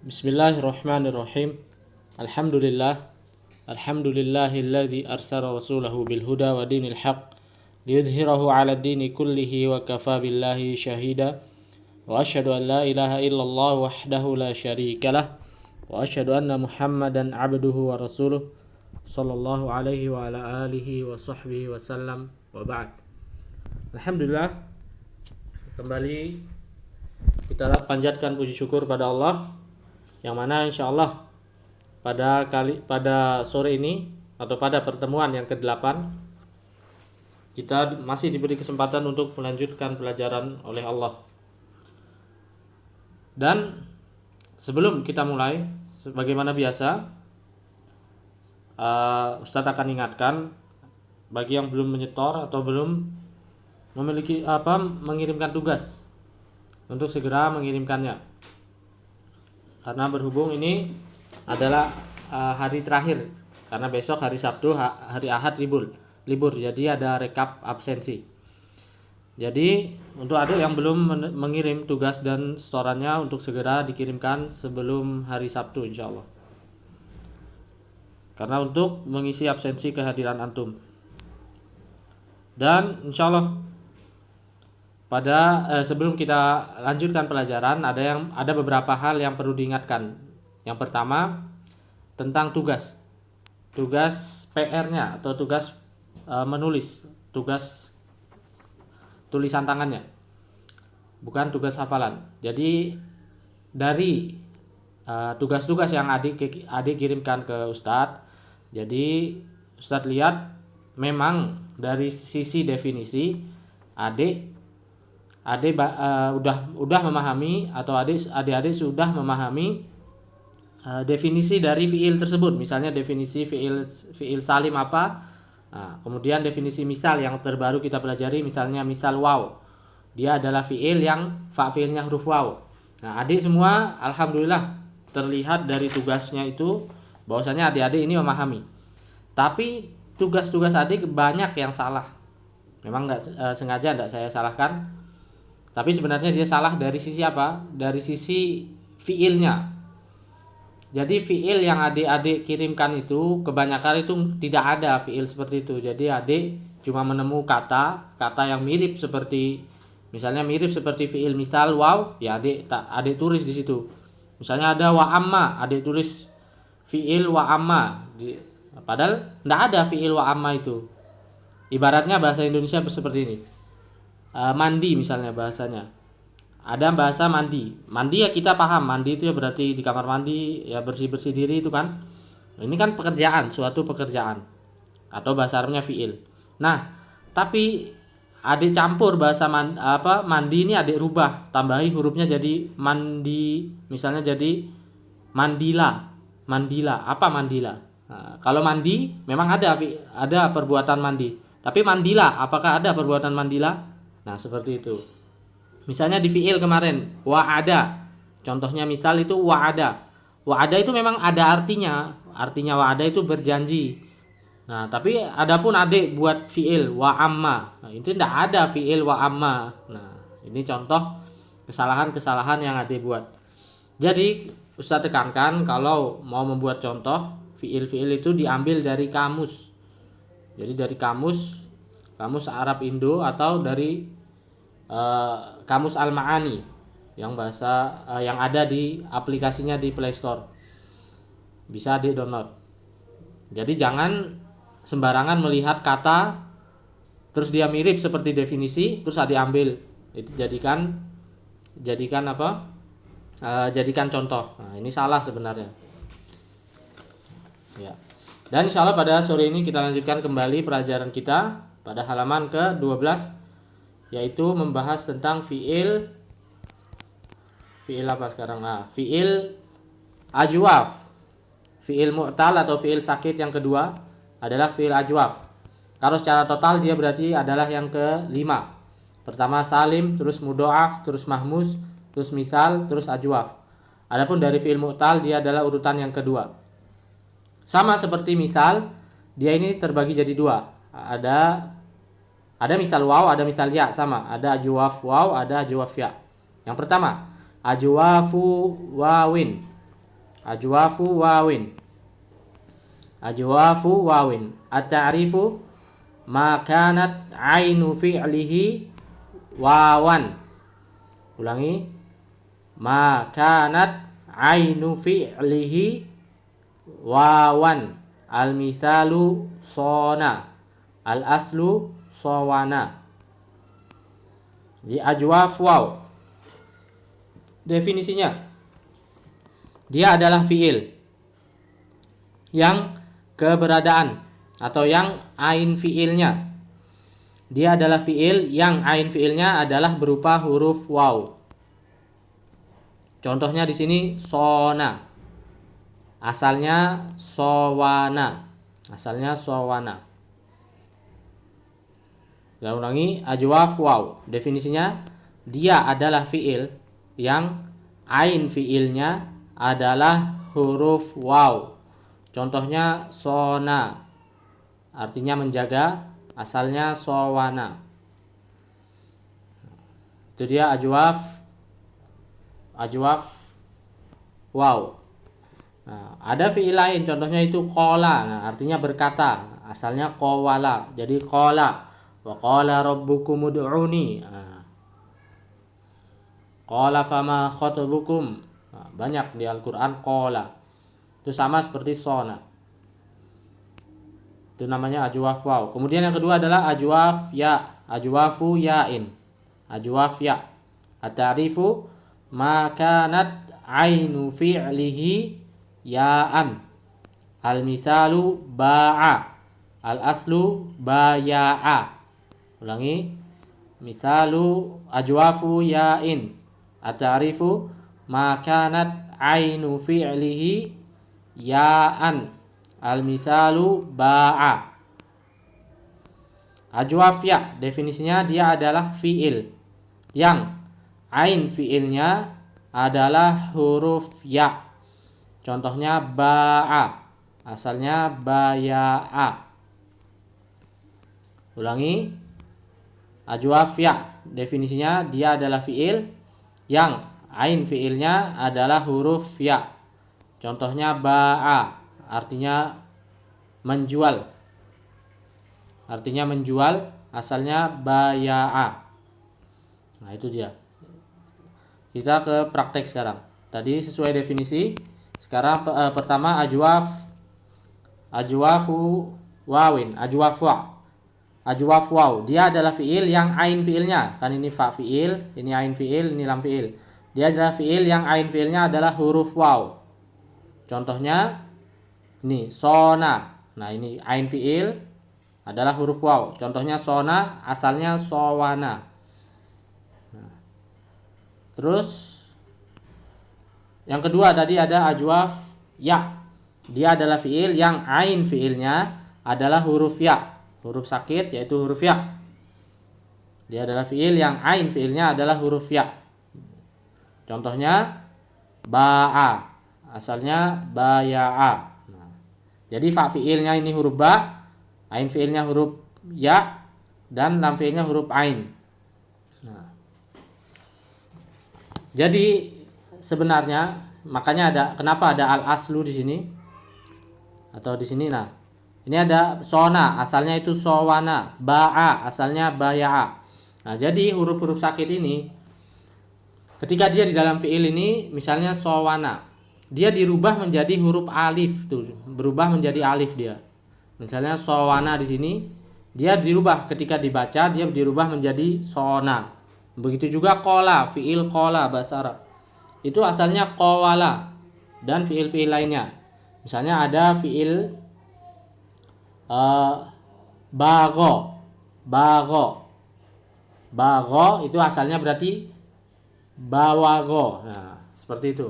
Bismillahirrahmanirrahim. Alhamdulillah. Alhamdulillahilladzi arsala rasulahu bil huda wa dinil haqq liyudhhirahu 'ala ad-dini kullihi wa kafa billahi shahida. Wa asyhadu an la ilaha illallah wahdahu la syarikalah wa asyhadu anna Muhammadan 'abduhu wa rasuluh sallallahu alaihi wa ala alihi wa sahbihi wa sallam wa ba'd. Alhamdulillah, kembali kita panjatkan puji syukur pada Allah, yang mana insyaallah pada sore ini atau pada pertemuan yang ke-8 kita masih diberi kesempatan untuk melanjutkan pelajaran oleh Allah. Dan sebelum kita mulai, sebagaimana biasa, Ustadz akan ingatkan bagi yang belum menyetor atau belum memiliki mengirimkan tugas untuk segera mengirimkannya. Karena berhubung ini adalah hari terakhir, karena besok hari Sabtu, hari Ahad libur, jadi ada rekap absensi. Jadi untuk adik yang belum mengirim tugas dan setorannya untuk segera dikirimkan sebelum hari Sabtu insyaallah. Karena untuk mengisi absensi kehadiran antum. Dan insyaallah sebelum kita lanjutkan pelajaran, ada beberapa hal yang perlu diingatkan. Yang pertama, tentang tugas PR-nya atau tugas menulis, tugas tulisan tangannya, bukan tugas hafalan. Jadi dari tugas-tugas yang adik kirimkan ke Ustadz, jadi Ustadz lihat memang dari sisi definisi adik udah memahami atau adik-adik sudah memahami definisi dari fiil tersebut. Misalnya definisi fiil salim apa, kemudian definisi misal yang terbaru kita pelajari, misalnya misal waw, dia adalah fiil yang fa fiilnya huruf waw. Nah, adik semua alhamdulillah terlihat dari tugasnya itu bahwasanya adik-adik ini memahami. Tapi tugas-tugas adik banyak yang salah. Memang sengaja tidak saya salahkan, tapi sebenarnya dia salah dari sisi apa? Dari sisi fiilnya. Jadi fiil yang adik-adik kirimkan itu kebanyakan itu tidak ada fiil seperti itu. Jadi adik cuma menemu kata yang mirip seperti, misalnya mirip seperti fiil misal waw, ya adik tulis di situ. Misalnya ada wa amma, adik tulis fiil wa amma. Padahal tidak ada fiil wa amma itu. Ibaratnya bahasa Indonesia seperti ini. Mandi misalnya bahasanya, ada bahasa mandi ya kita paham, mandi itu ya berarti di kamar mandi ya, bersih diri itu kan. Ini kan pekerjaan, suatu pekerjaan, atau bahasa Arabnya fiil. Nah, tapi adik campur bahasa mandi ini adik rubah, tambahi hurufnya jadi mandi, misalnya jadi mandila. Apa mandila? Nah, kalau mandi memang ada perbuatan mandi, tapi mandila, apakah ada perbuatan mandila? Nah, seperti itu. Misalnya di fiil kemarin wa'ada, contohnya misal itu wa'ada. Wa'ada itu memang ada artinya wa'ada itu berjanji. Nah, tapi adapun adik buat fiil wa'amma, nah, itu tidak ada fiil wa'amma. Nah, ini contoh kesalahan yang adik buat. Jadi Ustaz tekankan kalau mau membuat contoh fiil-fiil itu diambil dari kamus. Jadi dari kamus Arab Indo atau dari kamus Al-Ma'ani yang yang ada di aplikasinya di Play Store, bisa di-download. Jadi jangan sembarangan melihat kata terus dia mirip seperti definisi terus diambil, itu jadikan contoh. Nah, ini salah sebenarnya ya. Dan insyaallah pada sore ini kita lanjutkan kembali pelajaran kita pada halaman ke-12, yaitu membahas tentang fiil apa sekarang? Fiil ajwaf. Fiil mu'tal atau fiil sakit yang kedua adalah fiil ajwaf. Kalau secara total dia berarti adalah yang ke-5. Pertama salim, terus mudhoaf, terus mahmus, terus misal, terus ajwaf. Adapun dari fiil mu'tal dia adalah urutan yang kedua. Sama seperti misal, dia ini terbagi jadi dua. Ada misal waw, ada misal ya, sama. Ada ajwaf waw, ada ajwaf ya. Yang pertama, ajwafu wawin. Ajwafu wawin. Ajwafu wawin. At-ta'rifu ma kanat ainu fi'lihi wawan. Ulangi. Ma kanat ainu fi'lihi wawan. Al-mithalu sona. Al-aslu sawana. Di ajwaf waw. Definisinya, dia adalah fi'il yang keberadaan atau yang ain fi'ilnya. Dia adalah fi'il yang ain fi'ilnya adalah berupa huruf waw. Contohnya di sini sona. Asalnya sawana. Asalnya sawana. Dan ulangi, ajwaf waw. Definisinya, dia adalah fi'il yang ain fi'ilnya adalah huruf waw. Contohnya sona, artinya menjaga, asalnya sawana. Itu dia ajwaf waw. Nah, ada fi'il lain, contohnya itu qala. Nah, artinya berkata, asalnya qawala. Jadi qala wa qala rabbukum ud'uni. Qala fama khatabukum. Nah, banyak di Al-Qur'an qala. Itu sama seperti sona. Itu namanya ajwaf waw. Kemudian yang kedua adalah ajwaf ya. Ajwafu ya'in. Ajwaf ya. At-ta'rifu ma kanat ainu fi'lihi ya'an. Al-mithalu ba'a. Al-aslu baya'a. Ulangi. Mithalu ajwafu ya'in. At-ta'rifu ma kanat ainu fi'lihi ya'an. Al-mithalu ba'a. Ajwaf ya, definisinya dia adalah fi'il yang ain fi'ilnya adalah huruf ya. Contohnya ba'a, asalnya baya'a. Ulangi, ajwaf ya, definisinya dia adalah fi'il yang ain fi'ilnya adalah huruf ya. Contohnya ba'a, artinya menjual. Artinya menjual, asalnya baya'a. Nah, itu dia. Kita ke praktek sekarang. Tadi sesuai definisi. Sekarang pertama ajwafu wawin, ajwaf waw. Dia adalah fi'il yang ain fi'ilnya. Kan ini fa fi'il, ini ain fi'il, ini lam fi'il. Dia adalah fi'il yang ain fi'ilnya adalah huruf waw. Contohnya ini sona. Nah, ini ain fi'il adalah huruf waw. Contohnya sona, asalnya sawana. Nah, terus yang kedua tadi ada ajwaf ya. Dia adalah fi'il yang ain fi'ilnya adalah huruf ya. Huruf sakit yaitu huruf ya. Dia adalah fi'il yang ain fi'ilnya adalah huruf ya. Contohnya ba'a, asalnya baya'a. Nah, jadi fa fi'ilnya ini huruf ba, ain fi'ilnya huruf ya, dan lam fi'ilnya huruf ain. Nah, jadi sebenarnya makanya kenapa ada al aslu di sini atau di sini. Nah, ini ada sona, asalnya itu sawana, ba'a, asalnya baya'a. Nah, jadi huruf-huruf sakit ini ketika dia di dalam fi'il ini, misalnya sawana, dia dirubah menjadi huruf alif tuh, berubah menjadi alif dia. Misalnya sawana di sini, dia dirubah ketika dibaca, dia dirubah menjadi sona. Begitu juga qala, fi'il qala bahasa Arab. Itu asalnya qawala dan fi'il-fi'il lainnya. Misalnya ada fi'il bago itu asalnya berarti bawago. Nah, seperti itu.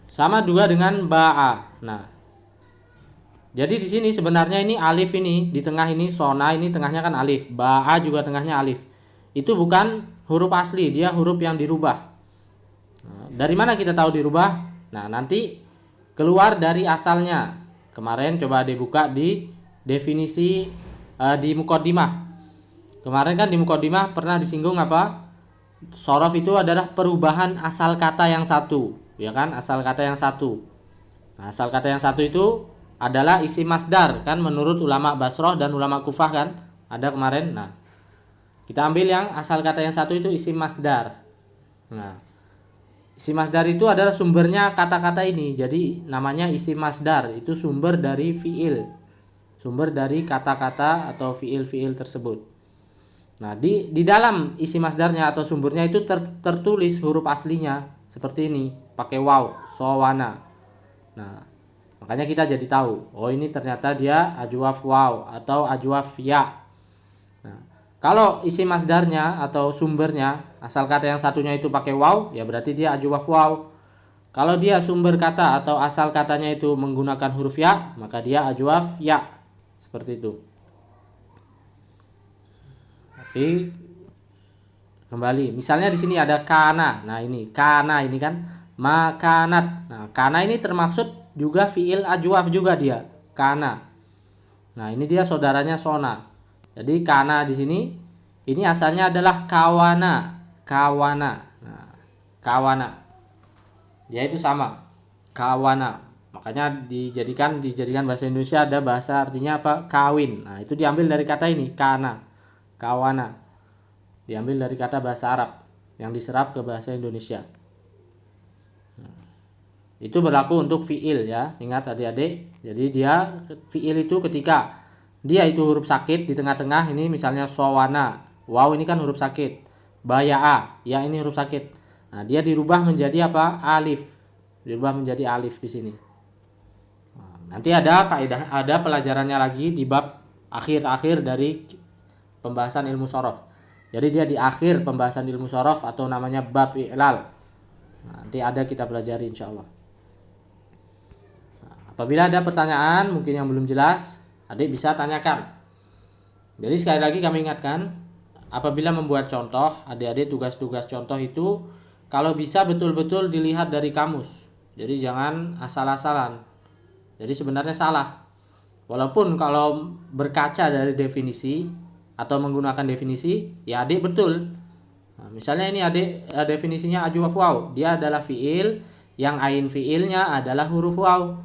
Sama juga dengan ba'a. Nah, jadi di sini sebenarnya ini alif ini di tengah ini sona, ini tengahnya kan alif. Ba'a juga tengahnya alif. Itu bukan huruf asli, dia huruf yang dirubah. Nah, dari mana kita tahu dirubah? Nah, nanti keluar dari asalnya. Kemarin coba dibuka di definisi di muqaddimah. Kemarin kan di muqaddimah pernah disinggung apa? Shorof itu adalah perubahan asal kata yang satu. ya kan, asal kata yang satu. Nah, asal kata yang satu itu adalah isim masdar kan, menurut ulama Basrah dan ulama Kufah kan, ada kemarin. Nah, kita ambil yang asal kata yang satu itu isim masdar. Nah, isim masdar itu adalah sumbernya kata-kata ini. Jadi namanya isim masdar, itu sumber dari fiil. Sumber dari kata-kata atau fiil-fiil tersebut. Nah, di dalam isim masdarnya atau sumbernya itu tertulis huruf aslinya seperti ini, pakai waw, sowana. Nah, makanya kita jadi tahu, oh ini ternyata dia ajwaf waw atau ajwaf ya. Nah, kalau isim masdarnya atau sumbernya asal kata yang satunya itu pakai waw, ya berarti dia ajwaf waw. Kalau dia sumber kata atau asal katanya itu menggunakan huruf ya, maka dia ajwaf ya. Seperti itu. Tapi kembali, misalnya di sini ada kana. Nah, ini kana ini kan makanat. Nah, kana ini termaksud juga fiil ajwaf juga dia. Kana. Nah, ini dia saudaranya sona. Jadi kana di sini ini asalnya adalah kawana. Kawana. Nah, kawana. Dia itu sama. Kawana. Makanya dijadikan bahasa Indonesia ada bahasa artinya apa? Kawin. Nah, itu diambil dari kata ini, kana. Kawana. Diambil dari kata bahasa Arab yang diserap ke bahasa Indonesia. Itu berlaku untuk fiil ya. Ingat adik-adik. Jadi dia fiil itu ketika dia itu huruf sakit di tengah-tengah, ini misalnya sawana. Waw ini kan huruf sakit. Baya'a, ya ini huruf sakit. Nah, dia dirubah menjadi apa? Alif. Dirubah menjadi alif di sini. Nah, nanti ada faedah, ada pelajarannya lagi di bab akhir-akhir dari pembahasan ilmu shorof. Jadi dia di akhir pembahasan ilmu shorof atau namanya bab i'lal. Nanti ada kita pelajari insyaallah. Apabila ada pertanyaan mungkin yang belum jelas, adik bisa tanyakan. Jadi sekali lagi kami ingatkan, apabila membuat contoh, adik-adik tugas-tugas contoh itu kalau bisa betul-betul dilihat dari kamus. Jadi jangan asal-asalan. Jadi sebenarnya salah. Walaupun kalau berkaca dari definisi atau menggunakan definisi, ya adik betul. Nah, misalnya ini adik definisinya ajwaf waw, dia adalah fiil yang ain fiilnya adalah huruf waw.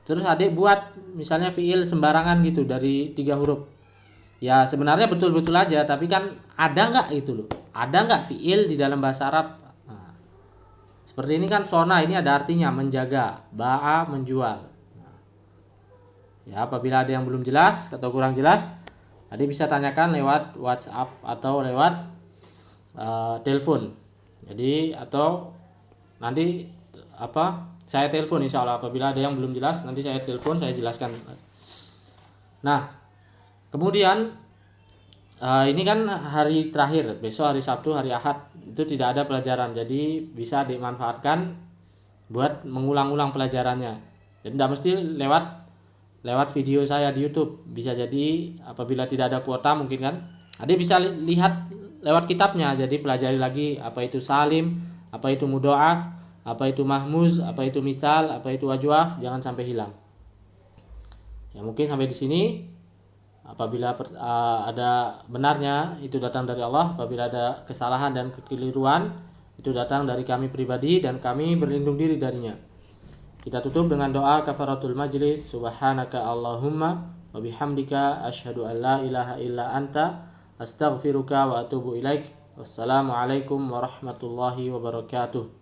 Terus adik buat misalnya fiil sembarangan gitu dari 3 huruf. Ya sebenarnya betul-betul aja, tapi kan ada nggak itu loh? Ada nggak fiil di dalam bahasa Arab? Nah, seperti ini kan sona ini ada artinya menjaga, ba'a menjual. Nah, ya apabila ada yang belum jelas atau kurang jelas, adik bisa tanyakan lewat WhatsApp atau lewat telepon. Jadi atau nanti saya telepon insya Allah, apabila ada yang belum jelas nanti saya telepon, saya jelaskan. Nah, kemudian ini kan hari terakhir, besok hari Sabtu, hari Ahad itu tidak ada pelajaran, jadi bisa dimanfaatkan buat mengulang-ulang pelajarannya. Jadi tidak mesti lewat video saya di YouTube, bisa jadi apabila tidak ada kuota mungkin kan adik bisa lihat lewat kitabnya, jadi pelajari lagi apa itu salim, apa itu mudhoaf, apa itu mahmuz, apa itu misal, apa itu ajwaf, jangan sampai hilang. Ya mungkin sampai di sini. Apabila ada benarnya itu datang dari Allah, apabila ada kesalahan dan kekeliruan itu datang dari kami pribadi dan kami berlindung diri darinya. Kita tutup dengan doa kafaratul majlis. Subhanaka Allahumma wa bihamdika asyhadu an la ilaha illa anta astaghfiruka wa atubu ilaik. Wassalamualaikum warahmatullahi wabarakatuh.